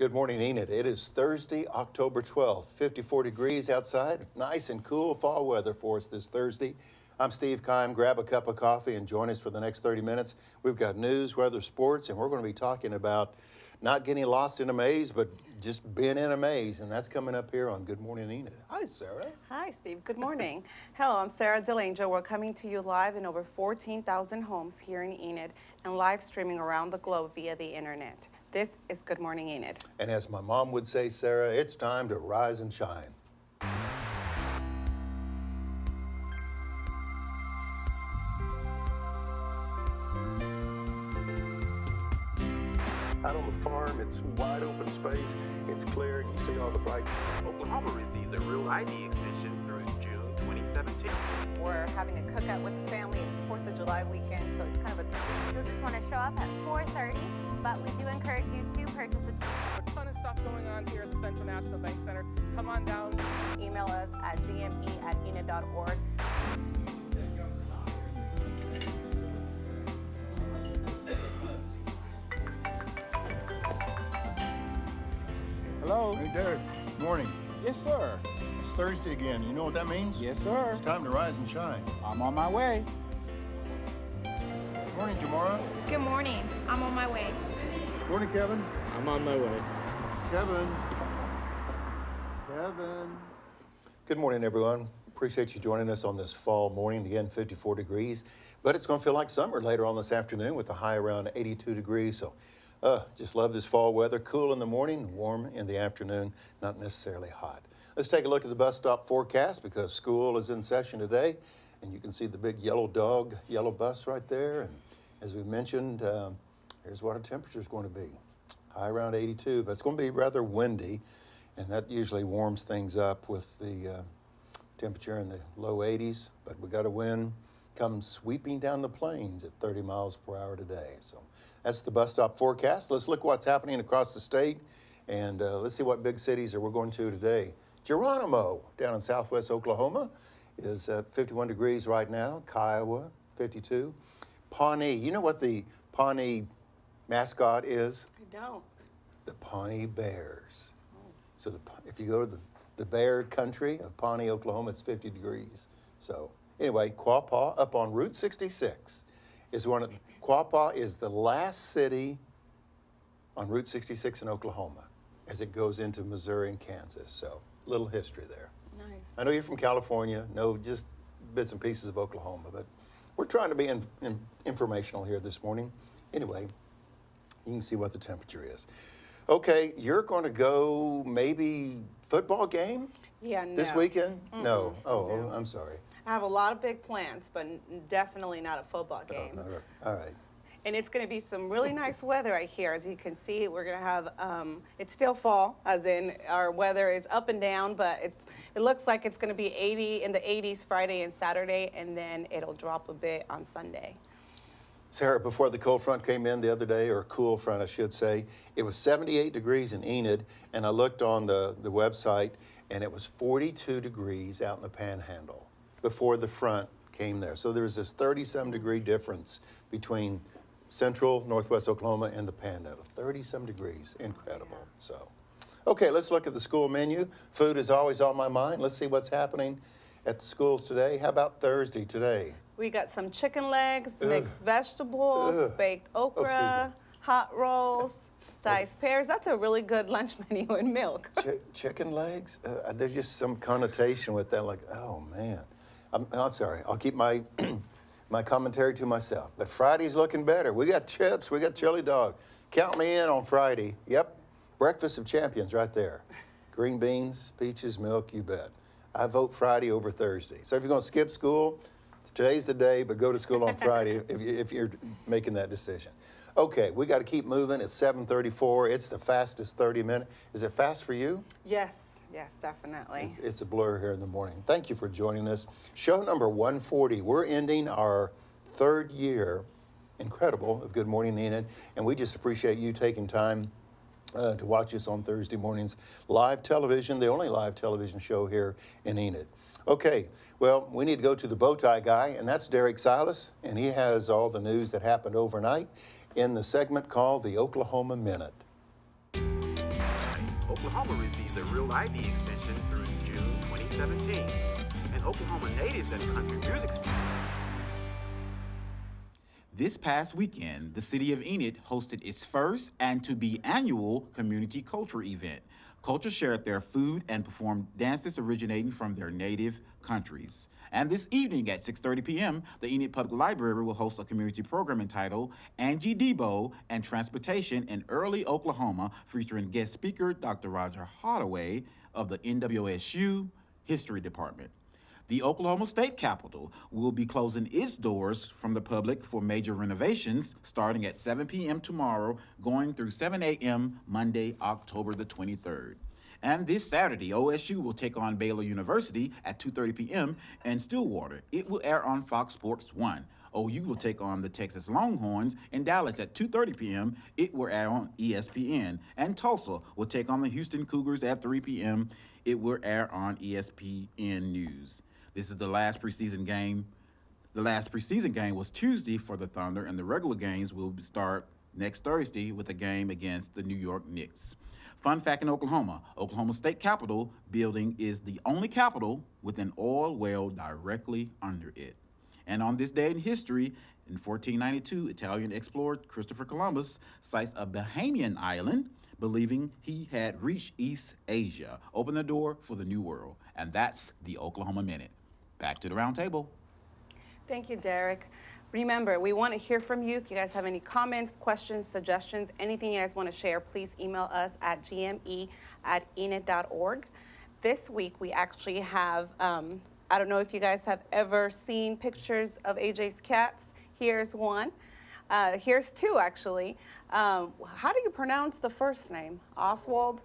Good morning, Enid. It is Thursday, October 12th, 54 degrees outside. Nice and cool fall weather for us this Thursday. I'm Steve Keim. Grab a cup of coffee and join us for the next 30 minutes. We've got news, weather, sports, and we're going to be talking about not getting lost in a maze, but just being in a maze. And that's coming up here on Good Morning, Enid. Hi, Sarah. Hi, Steve. Good morning. Hello, I'm Sarah DeLangio. We're coming to you live in over 14,000 homes here in Enid and live streaming around the globe via the internet. This is Good Morning, Enid. And as my mom would say, Sarah, it's time to rise and shine. Out on the farm, it's wide open space, it's clear, you can see all the bright. Oklahoma receives a Real ID extension through June 2017. We're having a cookout with the family. It's 4th of July weekend, so it's kind of a time. You'll just want to show up at 4:30, but we do encourage you to purchase a ticket. A ton of stuff going on here at the Central National Bank Center. Come on down. Email us at gme@enid.org. Hello. Hey, Derek. Good morning. Yes, sir. It's Thursday again. You know what that means? Yes, sir. It's time to rise and shine. I'm on my way. Good morning, Jamara. Good morning. I'm on my way. Good morning, Kevin. I'm on my way. Kevin. Good morning, everyone. Appreciate you joining us on this fall morning. Again, 54 degrees. But it's going to feel like summer later on this afternoon with a high around 82 degrees. So just love this fall weather. Cool in the morning, warm in the afternoon, not necessarily hot. Let's take a look at the bus stop forecast because school is in session today. And you can see the big yellow bus right there. And as we mentioned, here's what our temperature is going to be. High around 82, but it's going to be rather windy. And that usually warms things up with the temperature in the low 80s. But we got a wind come sweeping down the plains at 30 miles per hour today. So that's the bus stop forecast. Let's look what's happening across the state. And let's see what big cities we're going to today. Geronimo down in southwest Oklahoma is 51 degrees right now. Kiowa, 52. Pawnee, you know what the Pawnee mascot is? I don't. The Pawnee Bears. So if you go to the bear country of Pawnee, Oklahoma, it's 50 degrees. So anyway, Quapaw up on Route 66 is Quapaw is the last city on Route 66 in Oklahoma as it goes into Missouri and Kansas. So little history there. Nice. I know you're from California, know just bits and pieces of Oklahoma, but we're trying to be informational here this morning. Anyway, you can see what the temperature is. Okay, you're going to go maybe football game? Yeah, no. This weekend? Mm-mm. No. Oh, No. I'm sorry. I have a lot of big plans, but definitely not a football game. Oh, no. All right. And it's going to be some really nice weather right here. As you can see, we're going to have, it's still fall, as in our weather is up and down, but it looks like it's going to be 80 in the 80s Friday and Saturday, and then it'll drop a bit on Sunday. Sarah, before the cold front came in the other day, or cool front, I should say, it was 78 degrees in Enid, and I looked on the website, and it was 42 degrees out in the Panhandle before the front came there. So there was this 30-some degree difference between central northwest Oklahoma and the Panhandle. 30-some degrees, incredible. So, okay, let's look at the school menu. Food is always on my mind. Let's see what's happening at the schools today. How about Thursday today? We got some chicken legs, mixed vegetables, baked okra, hot rolls, diced pears. That's a really good lunch menu and milk. Chicken legs? There's just some connotation with that, like, oh, man. I'm sorry. I'll keep my my commentary to myself. But Friday's looking better. We got chips. We got chili dog. Count me in on Friday. Yep. Breakfast of champions right there. Green beans, peaches, milk, you bet. I vote Friday over Thursday. So if you're going to skip school, today's the day, but go to school on Friday if you're making that decision. Okay, we got to keep moving. It's 7:34. It's the fastest 30 minutes. Is it fast for you? Yes, definitely. It's a blur here in the morning. Thank you for joining us. Show number 140. We're ending our third year, incredible, of Good Morning Enid, and we just appreciate you taking time to watch us on Thursday mornings. Live television, the only live television show here in Enid. Okay, well, we need to go to the bow tie guy, and that's Derek Silas, and he has all the news that happened overnight in the segment called the Oklahoma Minute. Oklahoma receives a Real ID extension through June 2017. And Oklahoma natives and country music stars. This past weekend, the city of Enid hosted its first and to-be annual community culture event. Culture shared their food and performed dances originating from their native countries. And this evening at 6:30 p.m., the Enid Public Library will host a community program entitled Angie Debo and Transportation in Early Oklahoma, featuring guest speaker Dr. Roger Holloway of the NWSU History Department. The Oklahoma State Capitol will be closing its doors from the public for major renovations starting at 7 p.m. tomorrow, going through 7 a.m. Monday, October the 23rd. And this Saturday, OSU will take on Baylor University at 2:30 p.m. in Stillwater. It will air on Fox Sports 1. OU will take on the Texas Longhorns in Dallas at 2:30 p.m. It will air on ESPN. And Tulsa will take on the Houston Cougars at 3 p.m. It will air on ESPN News. This is the last preseason game. The last preseason game was Tuesday for the Thunder, and the regular games will start next Thursday with a game against the New York Knicks. Fun fact in Oklahoma State Capitol building is the only capitol with an oil well directly under it. And on this day in history, in 1492, Italian explorer Christopher Columbus sights a Bahamian island, believing he had reached East Asia, opened the door for the New World. And that's the Oklahoma Minute. Back to the round table. Thank you, Derek. Remember, we want to hear from you. If you guys have any comments, questions, suggestions, anything you guys want to share, please email us at gme@enid.org. This week, we actually have, I don't know if you guys have ever seen pictures of AJ's cats. Here's one. Here's two, actually. How do you pronounce the first name? Oswald?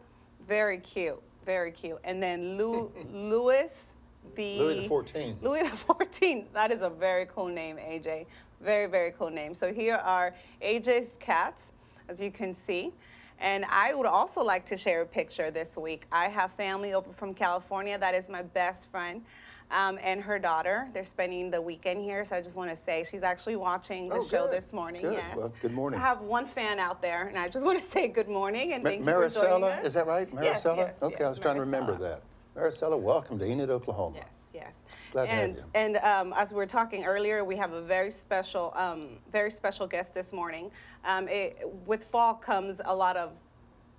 Very cute, very cute. And then Louis Louis XIV. Louis XIV. That is a very cool name, AJ. Very, very cool name. So here are AJ's cats, as you can see. And I would also like to share a picture this week. I have family over from California. That is my best friend and her daughter. They're spending the weekend here. So I just want to say she's actually watching the show this morning. Good. Yes. Well, good morning. So I have one fan out there, and I just want to say good morning and thank you for joining us. Maricela, is that right? Maricela? Yes, okay, I was trying to remember that. Maricela, welcome to Enid, Oklahoma. Yes, yes. Glad to have you. And as we were talking earlier, we have a very special guest this morning. With fall comes a lot of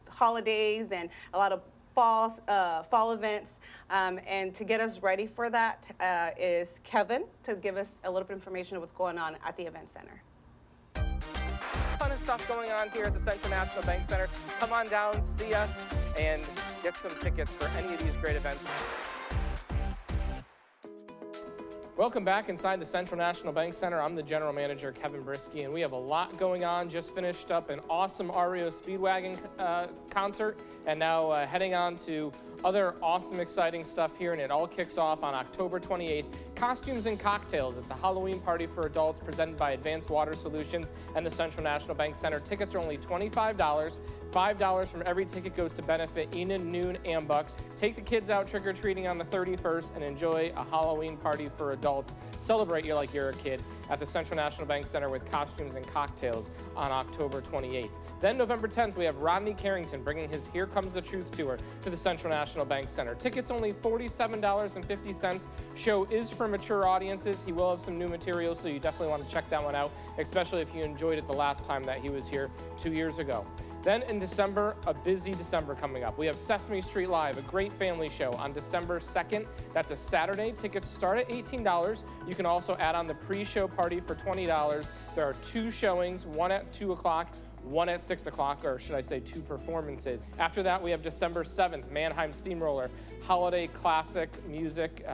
holidays and a lot of fall events. And to get us ready for that is Kevin to give us a little bit of information of what's going on at the event center. Ton of stuff going on here at the Central National Bank Center. Come on down, see us, and get some tickets for any of these great events. Welcome back inside the Central National Bank Center. I'm the General Manager, Kevin Brisky, and we have a lot going on. Just finished up an awesome REO Speedwagon concert, and now heading on to other awesome, exciting stuff here, and it all kicks off on October 28th. Costumes and Cocktails. It's a Halloween party for adults presented by Advanced Water Solutions and the Central National Bank Center. Tickets are only $25. $5 from every ticket goes to benefit Enid, Noon, and Bucks. Take the kids out trick-or-treating on the 31st and enjoy a Halloween party for adults. Celebrate you like you're a kid at the Central National Bank Center with Costumes and Cocktails on October 28th. Then November 10th, we have Rodney Carrington bringing his Here Comes the Truth tour to the Central National Bank Center. Tickets only $47.50. Show is for mature audiences. He will have some new material, so you definitely want to check that one out, especially if you enjoyed it the last time that he was here 2 years ago. Then in December, a busy December coming up. We have Sesame Street Live, a great family show on December 2nd. That's a Saturday. Tickets start at $18. You can also add on the pre-show party for $20. There are 2 showings, one at 2 o'clock, one at 6 o'clock, or should I say 2 performances. After that, we have December 7th, Mannheim Steamroller, holiday classic music.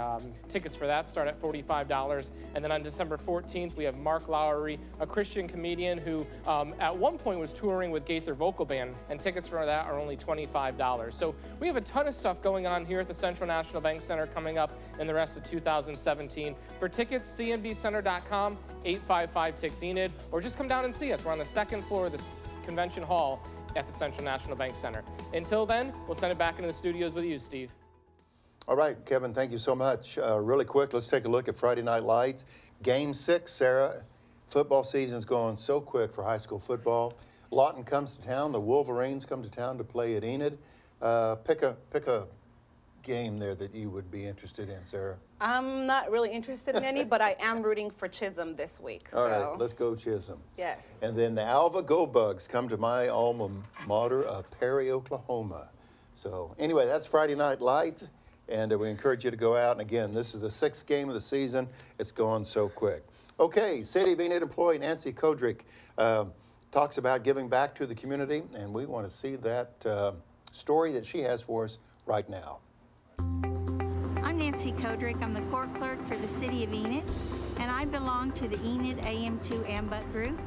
Tickets for that start at $45. And then on December 14th, we have Mark Lowry, a Christian comedian who at one point was touring with Gaither Vocal Band, and tickets for that are only $25. So we have a ton of stuff going on here at the Central National Bank Center coming up in the rest of 2017. For tickets, cnbcenter.com, 855-TICKS-ENID, or just come down and see us. We're on the 2nd floor of the Convention Hall at the Central National Bank Center. Until then, we'll send it back into the studios with you, Steve. All right, Kevin, thank you so much. Really quick, let's take a look at Friday Night Lights. Game 6, Sarah. Football season's going so quick for high school football. Lawton comes to town. The Wolverines come to town to play at Enid. Pick a game there that you would be interested in, Sarah. I'm not really interested in any, but I am rooting for Chisholm this week. All So. right, let's go Chisholm. Yes. And then the Alva Go Bugs come to my alma mater of Perry, Oklahoma. So anyway, that's Friday Night Lights, and we encourage you to go out. And again, this is the 6th game of the season. It's gone so quick. Okay, City of Enid employee Nancy Kodrick talks about giving back to the community, and we want to see that story that she has for us right now. I'm Nancy Kodrick. I'm the court clerk for the City of Enid, and I belong to the Enid AM2 AMBUT group.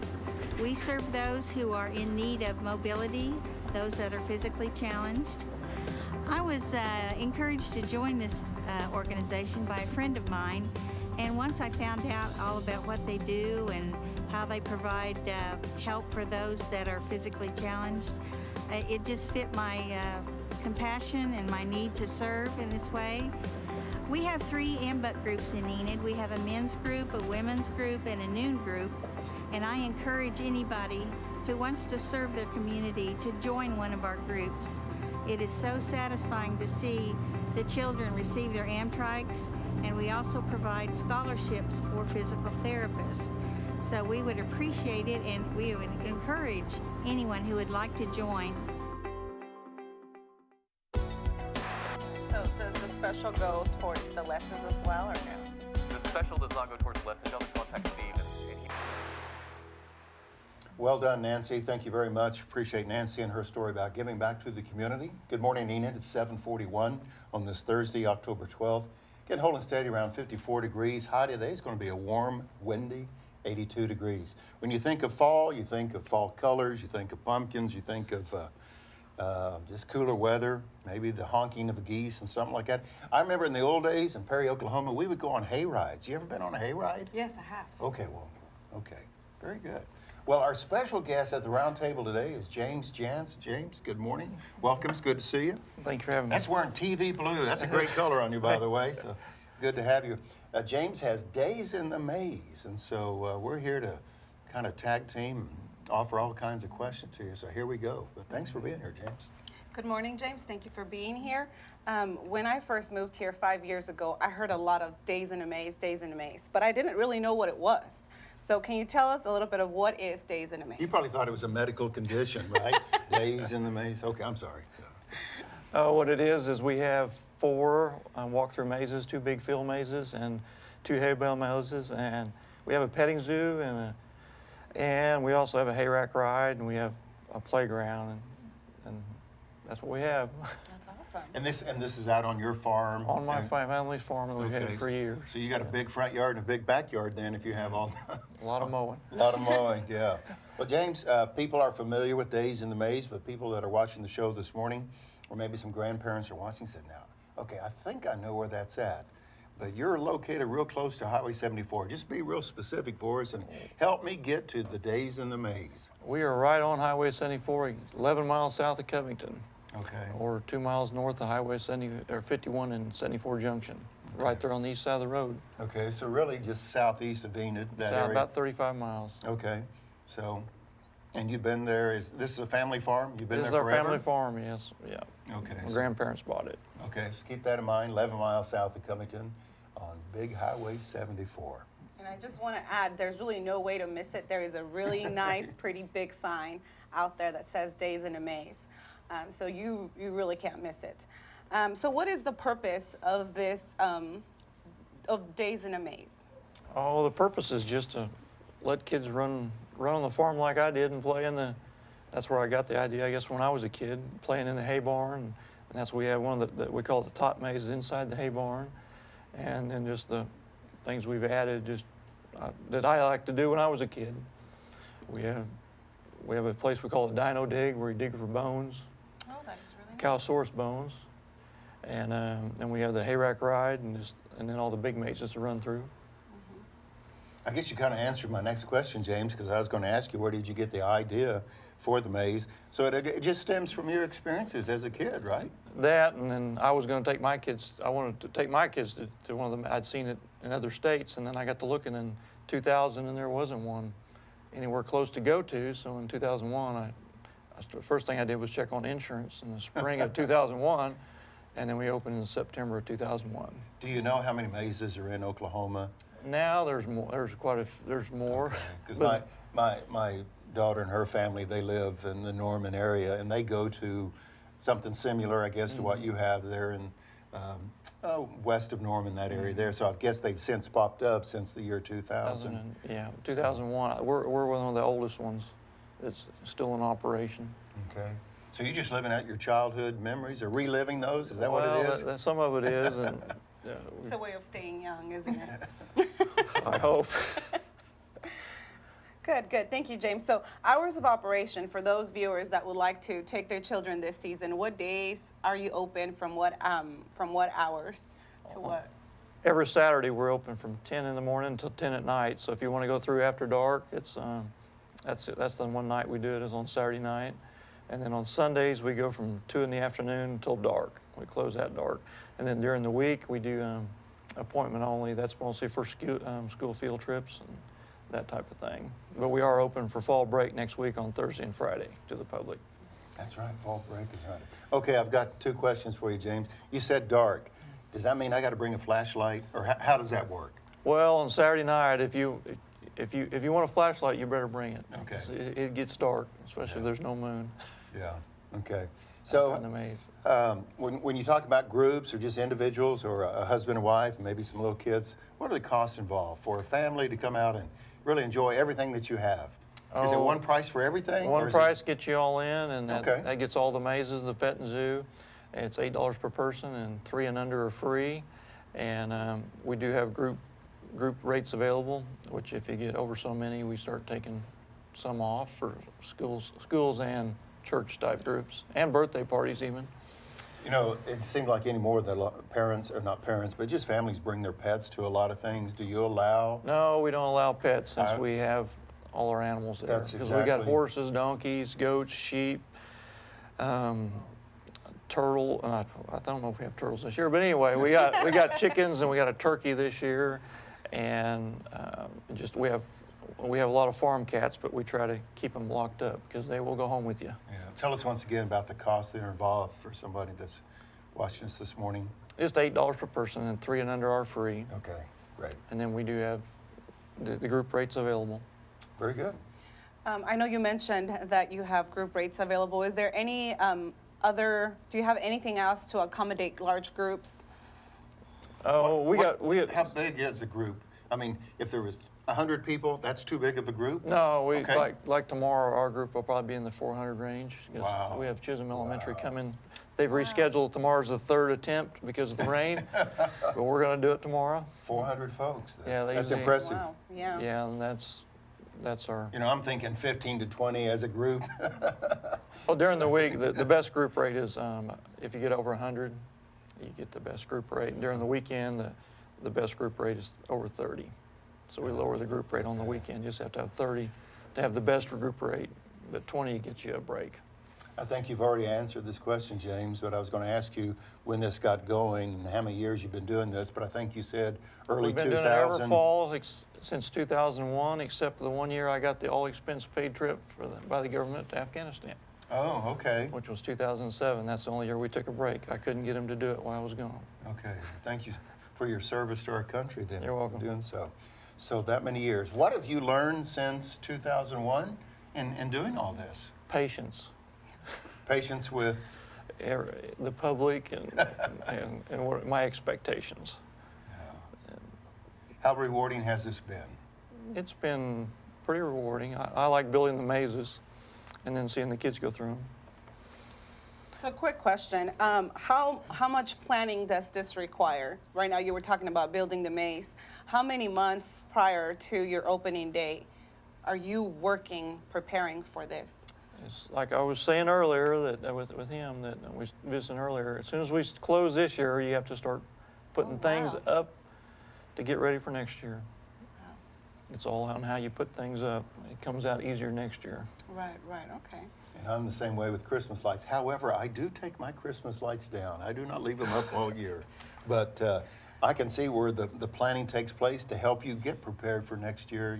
We serve those who are in need of mobility, those that are physically challenged. I was encouraged to join this organization by a friend of mine, and once I found out all about what they do and how they provide help for those that are physically challenged, it just fit my compassion and my need to serve in this way. We have 3 AMBUT groups in Enid. We have a men's group, a women's group, and a noon group. And I encourage anybody who wants to serve their community to join one of our groups. It is so satisfying to see the children receive their Amtrikes, and we also provide scholarships for physical therapists. So we would appreciate it, and we would encourage anyone who would like to join. So does the special go towards the lessons as well, or no? The special does not go towards the lessons. You'll have to contact Steve and he... Well done, Nancy. Thank you very much. Appreciate Nancy and her story about giving back to the community. Good morning, Enid. It's 7:41 on this Thursday, October 12th. Getting holding steady around 54 degrees. High today is going to be a warm, windy 82 degrees. When you think of fall, you think of fall colors, you think of pumpkins, you think of just cooler weather, maybe the honking of geese and something like that. I remember in the old days in Perry, Oklahoma, we would go on hay rides. You ever been on a hay ride? Yes, I have. Okay, well, okay. Very good. Well, our special guest at the round table today is James Jantz. James, good morning. Welcome. It's good to see you. Thank you for having me. That's wearing TV blue. That's a great color on you, by the way. So good to have you. James has Daze in the Maze, and so we're here to kind of tag team and offer all kinds of questions to you. So here we go. But thanks for being here, James. Good morning, James. Thank you for being here. When I first moved here 5 years ago, I heard a lot of Daze in a Maze, but I didn't really know what it was. So can you tell us a little bit of what is Daze in a Maze? You probably thought it was a medical condition, right? Daze in the Maze. Okay, I'm sorry. What it is we have 4 walk-through mazes, 2 big field mazes, and 2 hay bale mazes, and we have a petting zoo, and we also have a hay rack ride, and we have a playground, and that's what we have. That's awesome. And this is out on your farm? On my family's farm that we've had for years. So you got a big front yard and a big backyard then if you have all that. A lot of mowing. A lot of mowing, yeah. Well, James, people are familiar with Daze in the Maze, but people that are watching the show this morning, or maybe some grandparents are watching, said, now, okay, I think I know where that's at. But you're located real close to Highway 74. Just be real specific for us and help me get to the Daze in the Maze. We are right on Highway 74, 11 miles south of Covington. Okay. Or 2 miles north of Highway 51 and 74 Junction. Okay. Right there on the east side of the road. Okay, so really just southeast of Enid, that area? About 35 miles. Okay, so, and you've been there, this is a family farm? You've been there forever? This is our family farm, yes, yeah. Okay. My grandparents bought it. Okay, so keep that in mind, 11 miles south of Covington on Big Highway 74. And I just want to add, there's really no way to miss it. There is a really nice, pretty big sign out there that says Daze in a Maze. So you really can't miss it. So what is the purpose of this, of Daze in a Maze? Oh, the purpose is just to let kids run on the farm like I did and play in the, that's where I got the idea, I guess, when I was a kid, playing in the hay barn. And that's, we have one that we call it the tot maze inside the hay barn. And then just the things we've added just that I like to do when I was a kid. We have a place we call the Dino Dig, where you dig for bones. Oh, that is really nice. Calsaurus bones. And then we have the hay rack ride, and then all the big mazes to run through. I guess you kind of answered my next question, James, because I was going to ask you, where did you get the idea for the maze? So it just stems from your experiences as a kid, right? That, and then I was going to take my kids, I wanted to take my kids to one of them. I'd seen it in other states, and then I got to looking in 2000, and there wasn't one anywhere close to go to. So in 2001, the first thing I did was check on insurance in the spring of 2001, and then we opened in September of 2001. Do you know how many mazes are in Oklahoma? Now there's more. There's more. Because my daughter and her family, they live in the Norman area, and they go to something similar, I guess, to what you have there in west of Norman, that area there. So I guess they've since popped up since the year 2000. Yeah, 2001. We're one of the oldest ones that's still in operation. Okay. So you're just living out your childhood memories or reliving those? Is that what it is? Some of it is. And, it's a way of staying young, isn't it? I hope. Good, good. Thank you, James. So hours of operation for those viewers that would like to take their children this season, what days are you open from what hours to what? Every Saturday we're open from 10 in the morning until 10 at night. So if you want to go through after dark, it's that's the one night we do it is on Saturday night. And then on Sundays we go from 2 in the afternoon until dark. We close at dark. And then during the week we do appointment only. That's mostly for school field trips and that type of thing. But we are open for fall break next week on Thursday and Friday to the public. That's right, fall break is on it. Okay, I've got 2 questions for you, James. You said dark. Does that mean I got to bring a flashlight, or how does that work? Well, on Saturday night, if you want a flashlight, you better bring it. Okay. It gets dark, especially if there's no moon. Yeah. Okay. So, when you talk about groups or just individuals or a husband and wife, and maybe some little kids, what are the costs involved for a family to come out and really enjoy everything that you have? Is it one price for everything? One price gets you all in, and that gets all the mazes, the pet and zoo. It's $8 per person, and 3 and under are free. And we do have group rates available, which if you get over so many, we start taking some off for schools and church type groups, and birthday parties even. You know, it seems like anymore that parents, or not parents, but just families bring their pets to a lot of things. Do you allow? No, we don't allow pets since we have all our animals there. Because we got horses, donkeys, goats, sheep, turtle, and I don't know if we have turtles this year, but anyway, we got chickens and we got a turkey this year, and we have a lot of farm cats, but we try to keep them locked up because they will go home with you. Yeah. Tell us once again about the costs that are involved for somebody that's watching us this morning. Just $8 per person, and 3 and under are free. Okay, great. And then we do have the group rates available. Very good. I know you mentioned that you have group rates available. Is there any do you have anything else to accommodate large groups? Oh, How big is a group? I mean, if there was 100 people, that's too big of a group? No, like tomorrow, our group will probably be in the 400 range. Wow. We have Chisholm Elementary coming. They've rescheduled. Tomorrow's the 3rd attempt because of the rain, but we're going to do it tomorrow. 400 folks. That's impressive. Wow. Yeah. Yeah, and that's our. You know, I'm thinking 15 to 20 as a group. Well, during the week, the best group rate is if you get over 100, you get the best group rate. And during the weekend, the best group rate is over 30. So we lower the group rate on the weekend. You just have to have 30 to have the best group rate, but 20 gets you a break. I think you've already answered this question, James, but I was going to ask you when this got going and how many years you've been doing this, but I think you said early 2000. We've been doing it every fall since 2001, except the one year I got the all-expense-paid trip by the government to Afghanistan. Oh, okay. Which was 2007. That's the only year we took a break. I couldn't get him to do it while I was gone. Okay. Thank you for your service to our country then. You're welcome. Doing so. So that many years. What have you learned since 2001 in doing all this? Patience. Patience with? The public and what my expectations. Yeah. How rewarding has this been? It's been pretty rewarding. I like building the mazes and then seeing the kids go through them. So, quick question. How much planning does this require? Right now, you were talking about building the maze. How many months prior to your opening date are you working, preparing for this? It's like I was saying earlier that with him that we was visiting earlier. As soon as we close this year, you have to start putting things up to get ready for next year. Wow. It's all on how you put things up. It comes out easier next year. Right, okay. And I'm the same way with Christmas lights. However, I do take my Christmas lights down. I do not leave them up all year. But I can see where the planning takes place to help you get prepared for next year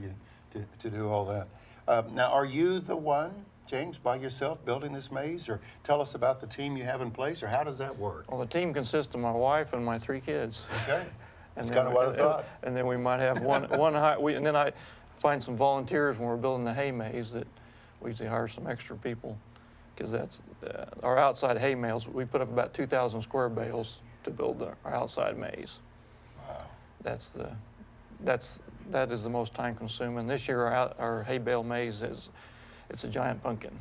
to do all that. Now, are you the one James, by yourself building this maze, or tell us about the team you have in place, or how does that work? Well, the team consists of my wife and my 3 kids. Okay, that's kind of what I thought. And then we might have and then I find some volunteers when we're building the hay maze that we usually hire some extra people, because that's our outside hay maze. We put up about 2,000 square bales to build our outside maze. Wow. That is the most time consuming. This year our hay bale maze it's a giant pumpkin,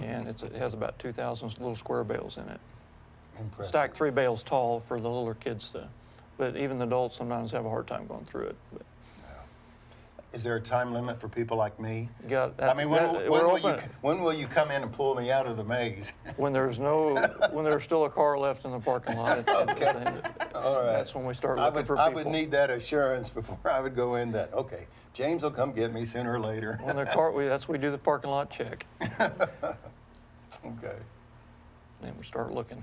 and it has about 2,000 little square bales in it. Impressive. Stacked 3 bales tall for the littler kids to, but even the adults sometimes have a hard time going through it. But, is there a time limit for people like me? I mean, when will you come in and pull me out of the maze? when there's still a car left in the parking lot. Okay. All right. That's when we start looking for people. I would need that assurance before I would go in that. Okay, James will come get me sooner or later. When the we do the parking lot check. Okay. Then we start looking.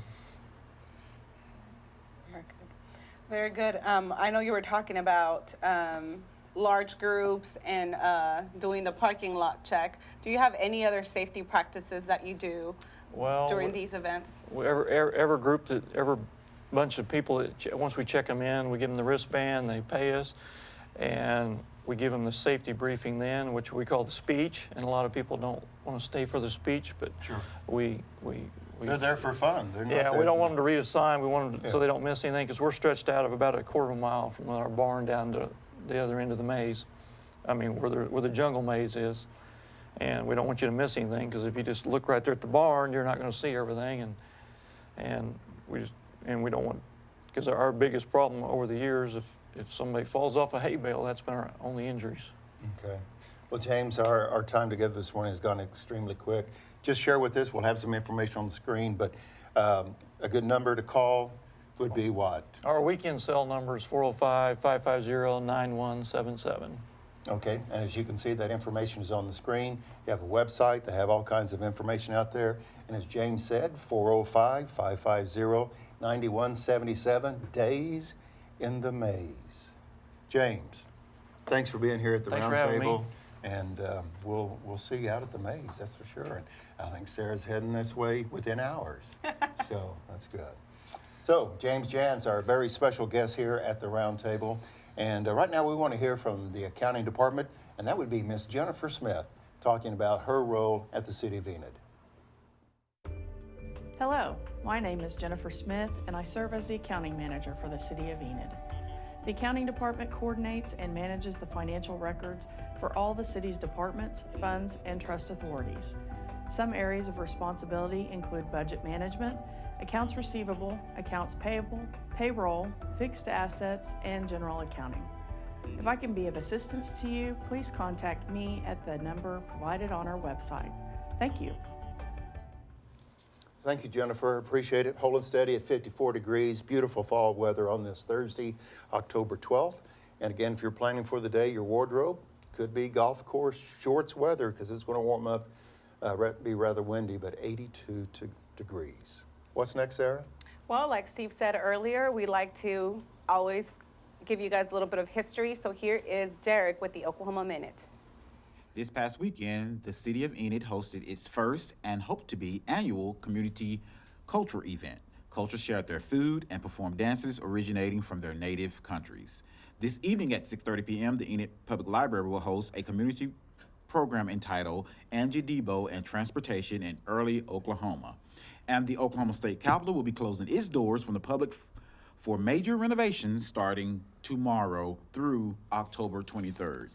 Very good. Very good. I know you were talking about large groups and doing the parking lot check. Do you have any other safety practices that you do during these events? Every bunch of people that once we check them in, we give them the wristband, they pay us, and we give them the safety briefing then, which we call the speech. And a lot of people don't want to stay for the speech, but sure. They're there for fun. They're not yeah, there we don't want them to read a sign. We want them so they don't miss anything, because we're stretched out of about a quarter of a mile from our barn down to the other end of the maze. I mean, where the jungle maze is. And we don't want you to miss anything, because if you just look right there at the barn, you're not going to see everything. And we don't want, because our biggest problem over the years, if somebody falls off a hay bale, that's been our only injuries. Okay. Well, James, our time together this morning has gone extremely quick. Just share with us. We'll have some information on the screen, but a good number to call would be what? Our weekend cell number is 405-550-9177. Okay, and as you can see, that information is on the screen. You have a website. They have all kinds of information out there. And as James said, 405-550-9177, Daze in the Maze. James, thanks for being here at the round table. And we'll see you out at the maze, that's for sure. And I think Sarah's heading this way within hours. So that's good. So James Jantz, our very special guest here at the round table. And right now we want to hear from the accounting department, and that would be Miss Jennifer Smith talking about her role at the City of Enid. Hello, my name is Jennifer Smith, and I serve as the accounting manager for the City of Enid. The accounting department coordinates and manages the financial records for all the city's departments, funds, and trust authorities. Some areas of responsibility include budget management, accounts receivable, accounts payable, payroll, fixed assets, and general accounting. If I can be of assistance to you, please contact me at the number provided on our website. Thank you. Thank you, Jennifer. Appreciate it. Holding steady at 54 degrees. Beautiful fall weather on this Thursday, October 12th. And again, if you're planning for the day, your wardrobe could be golf course shorts weather, because it's going to warm up, be rather windy, but 82 degrees. What's next, Sarah? Well, like Steve said earlier, we like to always give you guys a little bit of history. So here is Derek with the Oklahoma Minute. This past weekend, the City of Enid hosted its first and hoped to be annual community culture event. Cultures shared their food and performed dances originating from their native countries. This evening at 6:30 p.m., the Enid Public Library will host a community program entitled Angie Debo and Transportation in Early Oklahoma. And the Oklahoma State Capitol will be closing its doors from the public for major renovations starting tomorrow through October 23rd.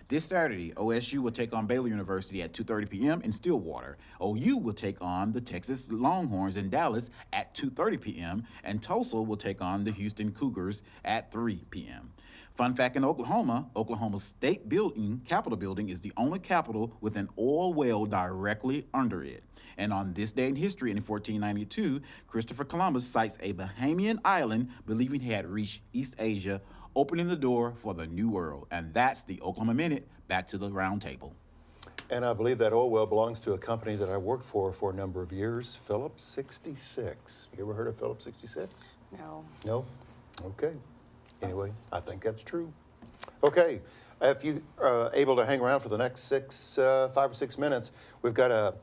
This Saturday, OSU will take on Baylor University at 2:30 p.m. in Stillwater. OU will take on the Texas Longhorns in Dallas at 2:30 p.m., and Tulsa will take on the Houston Cougars at 3 p.m. Fun fact in Oklahoma, Oklahoma's state building, Capitol building, is the only capitol with an oil well directly under it. And on this day in history, in 1492, Christopher Columbus sights a Bahamian island, believing he had reached East Asia, opening the door for the New World. And that's the Oklahoma Minute. Back to the round table. And I believe that oil well belongs to a company that I worked for a number of years, Phillips 66. You ever heard of Phillips 66? No. No? Okay. Anyway, I think that's true. Okay. If you are able to hang around for the next 5 or 6 minutes, we've got a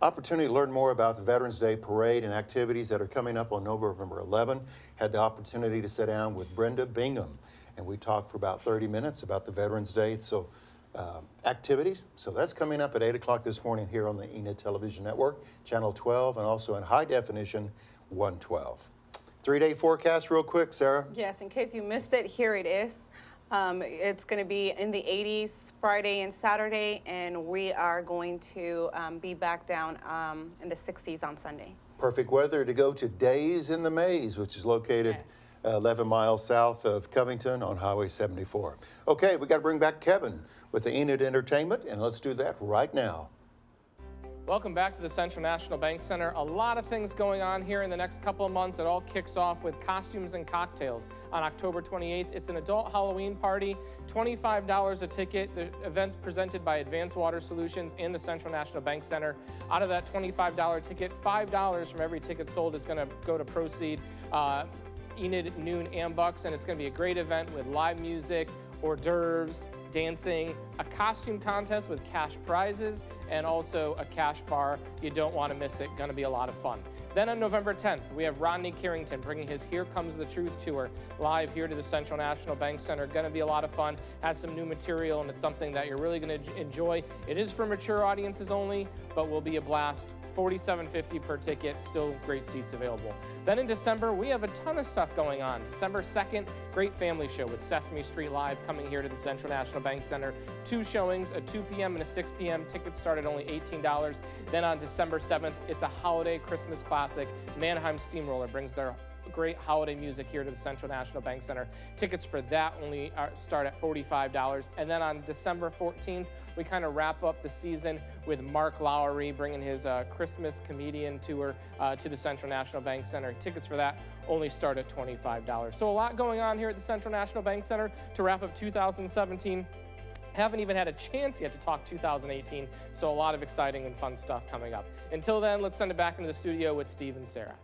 opportunity to learn more about the Veterans Day Parade and activities that are coming up on November 11. Had the opportunity to sit down with Brenda Bingham, and we talked for about 30 minutes about the Veterans Day activities. So that's coming up at 8 o'clock this morning here on the Enid Television Network, Channel 12, and also in high definition 112. 3-day forecast real quick, Sarah. Yes, in case you missed it, here it is. It's going to be in the 80s Friday and Saturday, and we are going to be back down in the 60s on Sunday. Perfect weather to go to Daze in the Maze, which is located 11 miles south of Covington on Highway 74. Okay, we got to bring back Kevin with the Enid Entertainment, and let's do that right now. Welcome back to the Central National Bank Center. A lot of things going on here in the next couple of months. It all kicks off with costumes and cocktails. On October 28th, it's an adult Halloween party, $25 a ticket. The event's presented by Advanced Water Solutions in the Central National Bank Center. Out of that $25 ticket, $5 from every ticket sold is going to go to proceed Enid Noon Ambucks, and it's going to be a great event with live music, hors d'oeuvres, dancing, a costume contest with cash prizes, and also a cash bar. You don't want to miss it. Going to be a lot of fun. Then on November 10th, we have Rodney Carrington bringing his Here Comes the Truth tour live here to the Central National Bank Center. Going to be a lot of fun. Has some new material, and it's something that you're really going to enjoy. It is for mature audiences only, but will be a blast. $47.50 per ticket, still great seats available. Then in December, we have a ton of stuff going on. December 2nd, great family show with Sesame Street Live coming here to the Central National Bank Center. 2 showings, a 2 p.m. and a 6 p.m. Tickets start at only $18. Then on December 7th, it's a holiday Christmas classic. Mannheim Steamroller brings their great holiday music here to the Central National Bank Center. Tickets for that only start at $45. And then on December 14th, we kind of wrap up the season with Mark Lowry bringing his Christmas comedian tour to the Central National Bank Center. Tickets for that only start at $25. So a lot going on here at the Central National Bank Center to wrap up 2017. Haven't even had a chance yet to talk 2018, so a lot of exciting and fun stuff coming up. Until then, let's send it back into the studio with Steve and Sarah.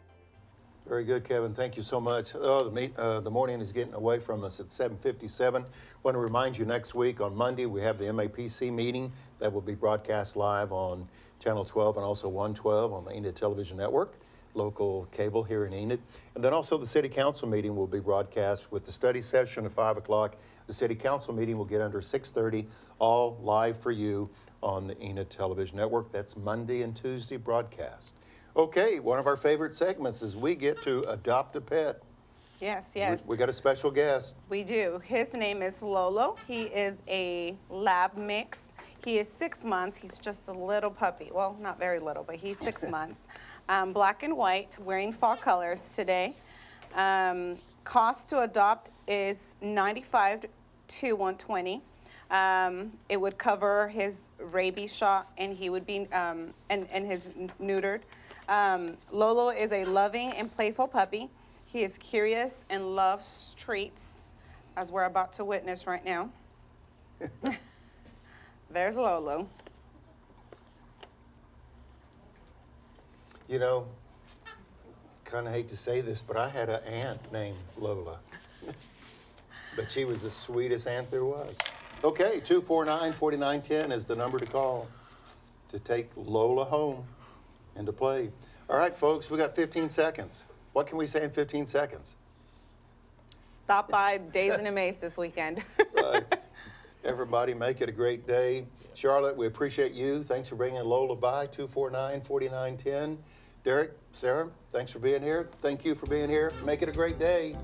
Very good, Kevin. Thank you so much. The morning is getting away from us at 7:57. Want to remind you next week on Monday we have the MAPC meeting that will be broadcast live on Channel 12 and also 112 on the Enid Television Network, local cable here in Enid. And then also the City Council meeting will be broadcast with the study session at 5 o'clock. The City Council meeting will get under 6:30, all live for you on the Enid Television Network. That's Monday and Tuesday broadcast. Okay, one of our favorite segments is we get to adopt a pet. Yes, yes. We got a special guest. We do. His name is Lolo. He is a lab mix. He is 6 months. He's just a little puppy. Well, not very little, but he's 6 months. Black and white, wearing fall colors today. Cost to adopt is $95 to $120. It would cover his rabies shot, and he would be and his neutered. Lolo is a loving and playful puppy. He is curious and loves treats, as we're about to witness right now. There's Lolo. You know, kind of hate to say this, but I had an aunt named Lola. But she was the sweetest aunt there was. Okay, 249-4910 is the number to call to take Lola home and to play. All right, folks, we got 15 seconds. What can we say in 15 seconds? Stop by Daze in a Maze this weekend. Right. Everybody make it a great day. Charlotte, we appreciate you. Thanks for bringing Lola by, 249-4910. Derek, Sarah, thanks for being here. Thank you for being here. Make it a great day.